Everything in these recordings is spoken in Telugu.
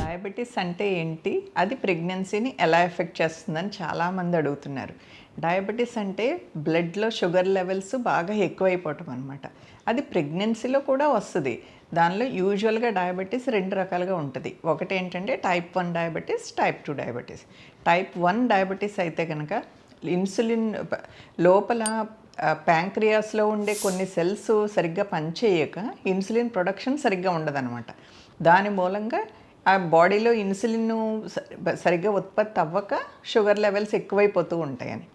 డయాబెటీస్ అంటే ఏంటి? అది ప్రెగ్నెన్సీని ఎలా ఎఫెక్ట్ చేస్తుందని చాలామంది అడుగుతున్నారు. డయాబెటీస్ అంటే బ్లడ్‌లో షుగర్ లెవెల్స్ బాగా ఎక్కువైపోవటం అనమాట. అది ప్రెగ్నెన్సీలో కూడా వస్తది. దానిలో యూజువల్‌గా డయాబెటీస్ 2 రకాలుగా ఉంటది. ఒకటేంటంటే type 1 diabetes, type 2 diabetes. Type 1 diabetes అయితే గనక ఇన్సులిన్ లోపల ప్యాంక్రియాస్‌లో ఉండే కొన్ని సెల్స్ సరిగ్గా పనిచేయక ఇన్సులిన్ ప్రొడక్షన్ సరిగ్గా ఉండదనమాట. దాని మూలంగా ఆ బాడీలో ఇన్సులిన్ సరిగ్గా ఉత్పత్తి అవ్వక షుగర్ లెవెల్స్ ఎక్కువైపోతూ ఉంటాయని.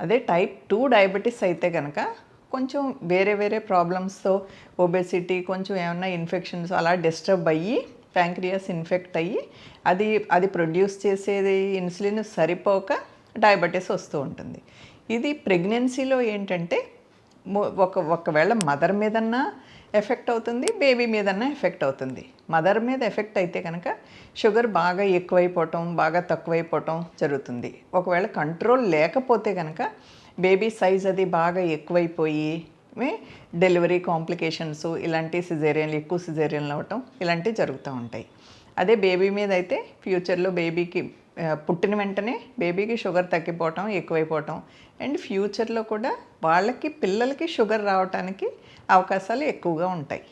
అదే టైప్ 2 డయాబెటీస్ అయితే కనుక కొంచెం వేరే వేరే ప్రాబ్లమ్స్తో ఒబెసిటీ కొంచెం ఏమన్నా ఇన్ఫెక్షన్స్ అలా డిస్టర్బ్ అయ్యి ప్యాంక్రియాస్ ఇన్ఫెక్ట్ అయ్యి అది ప్రొడ్యూస్ చేసేది ఇన్సులిన్ సరిపోక డయాబెటీస్ వస్తూ ఉంటుంది. ఇది ప్రెగ్నెన్సీలో ఏంటంటే ఒకవేళ మదర్ మీదన్నా ఎఫెక్ట్ అవుతుంది, బేబీ మీదన్నా ఎఫెక్ట్ అవుతుంది. మదర్ మీద ఎఫెక్ట్ అయితే కనుక షుగర్ బాగా ఎక్కువైపోవటం, బాగా తక్కువైపోవటం జరుగుతుంది. ఒకవేళ కంట్రోల్ లేకపోతే కనుక బేబీ సైజ్ అది బాగా ఎక్కువైపోయి డెలివరీ కాంప్లికేషన్స్ ఇలాంటి ఎక్కువ సిజేరియన్లు అవ్వటం ఇలాంటివి జరుగుతూ ఉంటాయి. అదే బేబీ మీద అయితే ఫ్యూచర్లో బేబీకి పుట్టిన వెంటనే బేబీకి షుగర్ తగ్గిపోవటం, ఎక్కువైపోవటం అండ్ ఫ్యూచర్లో కూడా పిల్లలకి షుగర్ రావడానికి అవకాశాలు ఎక్కువగా ఉంటాయి.